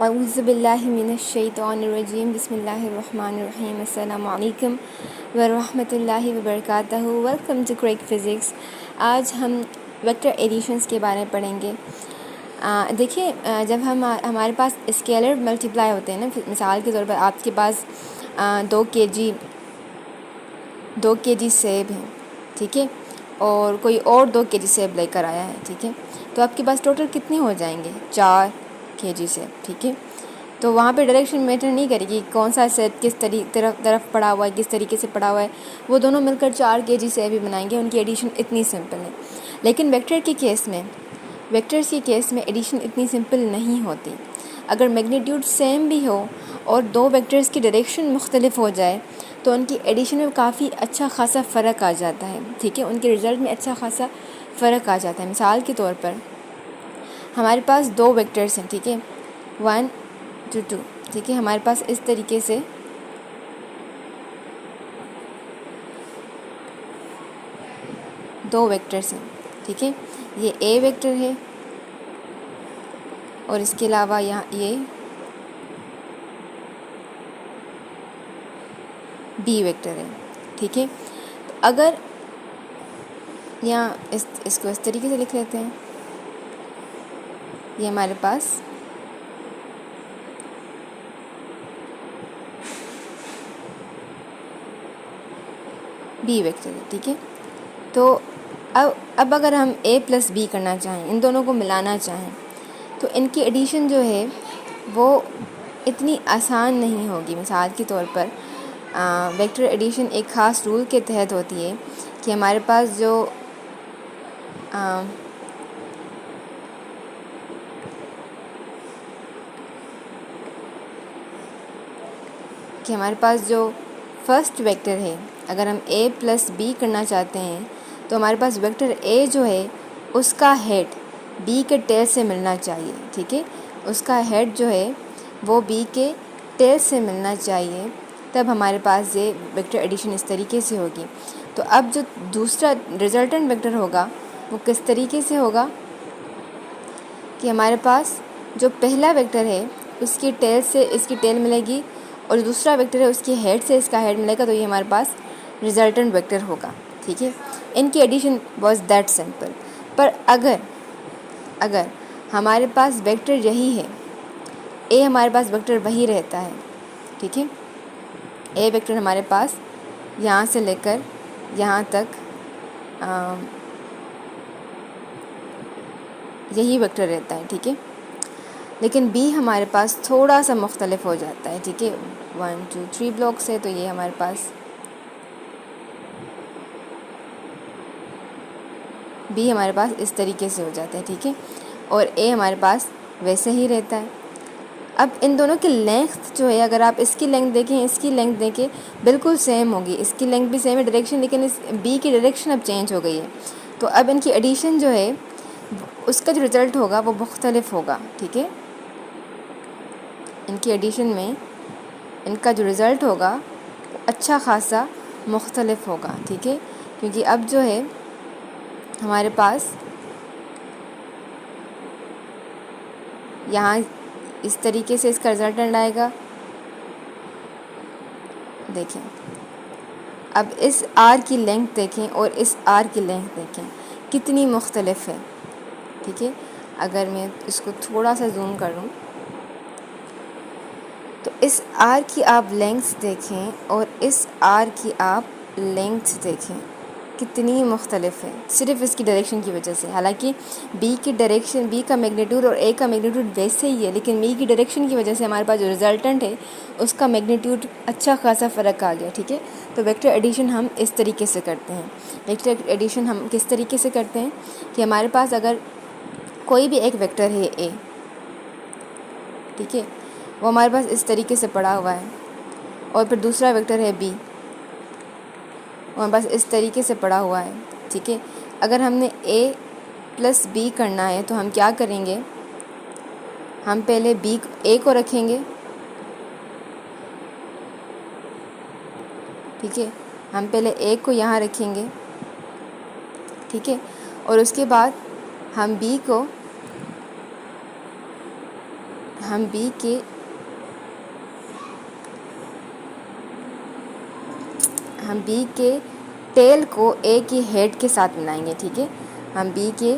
اعوذ باللہ من الشیطان الرجیم بسم اللہ الرحمن الرحیم السلام علیکم ورحمۃ اللہ وبرکاتہ. Welcome to crack physics. آج ہم ویکٹر ایڈیشنز کے بارے میں پڑھیں گے. دیکھیے جب ہمارے پاس اسکیلر ملٹیپلائی ہوتے ہیں نا، مثال کے طور پر آپ کے پاس 2 kg سیب ہیں، ٹھیک ہے، اور کوئی اور 2 kg سیب لے کر آیا ہے، ٹھیک ہے، تو آپ کے پاس ٹوٹل کتنے ہو جائیں گے؟ 4 kg سیب، ٹھیک ہے. تو وہاں پہ ڈائریکشن میٹر نہیں کرے گی کون سا سیب کس طرف پڑا ہوا ہے، کس طریقے سے پڑا ہوا ہے. وہ دونوں مل کر 4 kg سیب ہی بنائیں گے. ان کی ایڈیشن اتنی سمپل ہے. لیکن ویکٹرز کے کیس میں ایڈیشن اتنی سمپل نہیں ہوتی. اگر میگنیٹیوڈ سیم بھی ہو اور 2 ویکٹرز کی ڈائریکشن مختلف ہو جائے تو ان کی ایڈیشن میں کافی اچھا خاصا فرق آ جاتا ہے، ٹھیک ہے، ان کے رزلٹ میں اچھا خاصا فرق آ جاتا ہے. مثال کے طور پر ہمارے پاس 2 ویکٹرز ہیں، ٹھیک ہے، 1 2 2، ٹھیک ہے. ہمارے پاس اس طریقے سے 2 ویکٹرز ہیں، ٹھیک ہے. یہ اے ویکٹر ہے اور اس کے علاوہ یہاں یہ بی ویکٹر ہے، ٹھیک ہے. اگر یہاں اس کو اس طریقے سے لکھ لیتے ہیں، یہ ہمارے پاس بی ویکٹر ہے، ٹھیک ہے. تو اب اگر ہم اے پلس بی کرنا چاہیں، ان دونوں کو ملانا چاہیں، تو ان کی ایڈیشن جو ہے وہ اتنی آسان نہیں ہوگی. مثال کے طور پر ویکٹر ایڈیشن ایک خاص رول کے تحت ہوتی ہے کہ ہمارے پاس جو فرسٹ ویکٹر ہے، اگر ہم اے پلس بی کرنا چاہتے ہیں تو ہمارے پاس ویکٹر اے جو ہے اس کا ہیڈ بی کے ٹیل سے ملنا چاہیے، ٹھیک ہے. اس کا ہیڈ جو ہے وہ بی کے ٹیل سے ملنا چاہیے، تب ہمارے پاس یہ ویکٹر ایڈیشن اس طریقے سے ہوگی. تو اب جو دوسرا ریزلٹنٹ ویکٹر ہوگا وہ کس طریقے سے ہوگا کہ ہمارے پاس جو پہلا ویکٹر ہے اس کی ٹیل سے اس کی ٹیل ملے گی، اور دوسرا ویکٹر ہے اس کی ہیڈ سے اس کا ہیڈ ملے گا، تو یہ ہمارے پاس ریزلٹنٹ ویکٹر ہوگا، ٹھیک ہے. ان کی ایڈیشن واز دیٹ سمپل. پر اگر ہمارے پاس ویکٹر یہی ہے، اے ہمارے پاس ویکٹر وہی رہتا ہے، ٹھیک ہے، اے ویکٹر ہمارے پاس یہاں سے لے کر یہاں تک یہی ویکٹر رہتا ہے، ٹھیک ہے. لیکن بی ہمارے پاس تھوڑا سا مختلف ہو جاتا ہے، ٹھیک ہے. 1 2 3 بلاکس ہے، تو یہ ہمارے پاس بی ہمارے پاس اس طریقے سے ہو جاتا ہے، ٹھیک ہے، اور اے ہمارے پاس ویسے ہی رہتا ہے. اب ان دونوں کی لینتھ جو ہے، اگر آپ اس کی لینتھ دیکھیں، اس کی لینتھ دیکھیں، بالکل سیم ہوگی. اس کی لینتھ بھی سیم ہے ڈائریکشن، لیکن اس بی کی ڈائریکشن اب چینج ہو گئی ہے. تو اب ان کی ایڈیشن جو ہے اس کا جو رزلٹ ہوگا وہ مختلف ہوگا، ٹھیک ہے. ان کی ایڈیشن میں ان کا جو رزلٹ ہوگا اچھا خاصا مختلف ہوگا، ٹھیک ہے. کیونکہ اب جو ہے ہمارے پاس یہاں اس طریقے سے اس کا رزلٹنٹ آئے گا. دیکھیں اب اس آر کی لینتھ دیکھیں اور اس آر کی لینتھ دیکھیں کتنی مختلف ہے، ٹھیک ہے. اگر میں اس کو تھوڑا سا زوم کروں تو اس آر کی آپ لینگتھ دیکھیں اور اس آر کی آپ لینگتھ دیکھیں کتنی مختلف ہے، صرف اس کی ڈائریکشن کی وجہ سے. حالانکہ بی کی ڈائریکشن، بی کا میگنیٹیوڈ اور اے کا میگنیٹیوڈ ویسے ہی ہے، لیکن بی کی ڈائریکشن کی وجہ سے ہمارے پاس جو رزلٹنٹ ہے اس کا میگنیٹیوڈ اچھا خاصا فرق آ گیا، ٹھیک ہے. تو ویکٹر ایڈیشن ہم اس طریقے سے کرتے ہیں. ویکٹر ایڈیشن ہم کس طریقے سے کرتے ہیں کہ ہمارے پاس اگر کوئی بھی ایک ویکٹر ہے اے، ٹھیک ہے، وہ ہمارے پاس اس طریقے سے پڑا ہوا ہے، اور پھر دوسرا ویکٹر ہے بی، وہ ہمارے پاس اس طریقے سے پڑا ہوا ہے، ٹھیک ہے. اگر ہم نے اے پلس بی کرنا ہے تو ہم کیا کریں گے؟ ہم پہلے اے کو رکھیں گے، ٹھیک ہے، ہم پہلے اے کو یہاں رکھیں گے، ٹھیک ہے، اور اس کے بعد ہم بی کو ہم بی کے ٹیل کو اے کی ہیڈ کے ساتھ ملائیں گے. ٹھیک ہے, ہم بی کے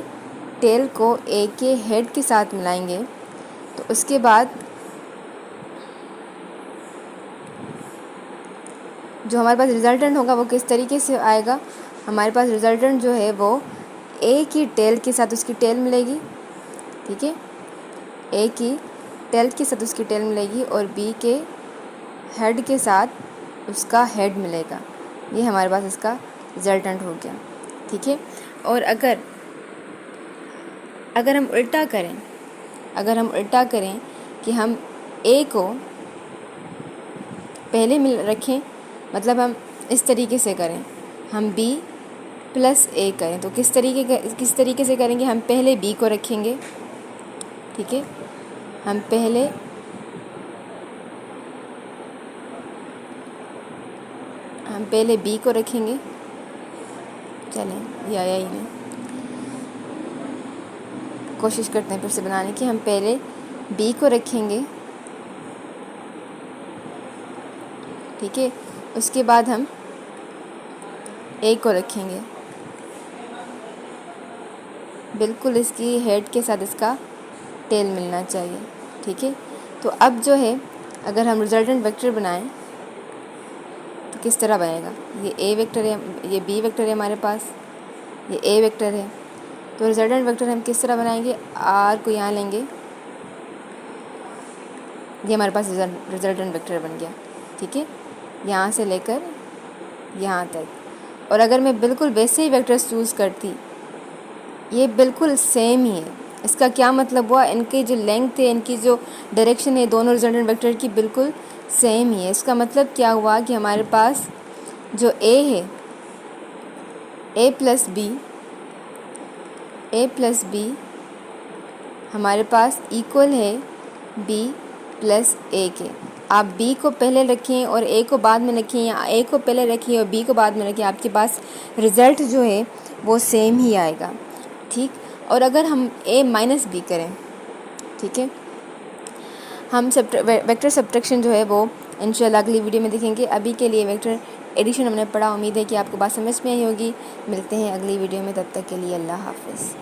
ٹیل کو اے کے ہیڈ کے ساتھ ملائیں گے. تو اس کے بعد جو ہمارے پاس ریزلٹنٹ ہوگا وہ کس طریقے سے آئے گا. ہمارے پاس ریزلٹنٹ جو ہے وہ اے کی ٹیل کے ساتھ اس کی ٹیل ملے گی. ٹھیک ہے, اے کی ٹیل کے ساتھ اس کی ٹیل ملے گی اور بی کے ہیڈ کے ساتھ اس کا ہیڈ ملے گا. یہ ہمارے پاس اس کا ریزلٹنٹ ہو گیا. ٹھیک ہے, اور اگر ہم الٹا کریں کہ ہم اے کو پہلے رکھیں, مطلب ہم اس طریقے سے کریں, ہم بی پلس اے کریں, تو کس طریقے سے کریں گے. ہم پہلے بی کو رکھیں گے. ٹھیک ہے, ہم پہلے بی کو رکھیں گے. چلیں یہ آیا ہی نہیں, کوشش کرتے ہیں پھر سے بنانے کی. ہم پہلے بی کو رکھیں گے. ٹھیک ہے, اس کے بعد ہم اے کو رکھیں گے, بالکل اس کی ہیڈ کے ساتھ اس کا ٹیل ملنا چاہیے. ٹھیک ہے, تو اب جو ہے اگر ہم ریزلٹنٹ ویکٹر بنائیں تو کس طرح بنے گا. یہ اے ویکٹر ہے, یہ بی ویکٹر ہے ہمارے پاس, یہ اے ویکٹر ہے. تو ریزلٹنٹ ویکٹر ہم کس طرح بنائیں گے. آر کو یہاں لیں گے, یہ ہمارے پاس ریزلٹنٹ ویکٹر بن گیا. ٹھیک ہے, یہاں سے لے کر یہاں تک. اور اگر میں بالکل ویسے ہی ویکٹرز چوز کرتی, یہ بالکل سیم ہی ہے. اس کا کیا مطلب ہوا, ان کی جو لینگتھ ہے, ان کی جو ڈائریکشن ہے, دونوں ریزلٹنٹ ویکٹر کی بالکل سیم ہی ہے. اس کا مطلب کیا ہوا کہ ہمارے پاس جو اے ہے, اے پلس بی ہمارے پاس ایکول ہے بی پلس اے کے. آپ بی کو پہلے رکھیں اور اے کو بعد میں رکھیں, یا اے کو پہلے رکھیں اور بی کو بعد میں رکھیں, آپ کے پاس رزلٹ جو ہے وہ سیم ہی آئے گا. ٹھیک, اور اگر ہم اے مائنس بی کریں, ٹھیک ہے, ہم ویکٹر سبٹریکشن جو ہے وہ انشاءاللہ اگلی ویڈیو میں دیکھیں گے. ابھی کے لیے ویکٹر ایڈیشن ہم نے پڑھا. امید ہے کہ آپ کو بات سمجھ میں آئی ہوگی. ملتے ہیں اگلی ویڈیو میں, تب تک کے لیے اللہ حافظ.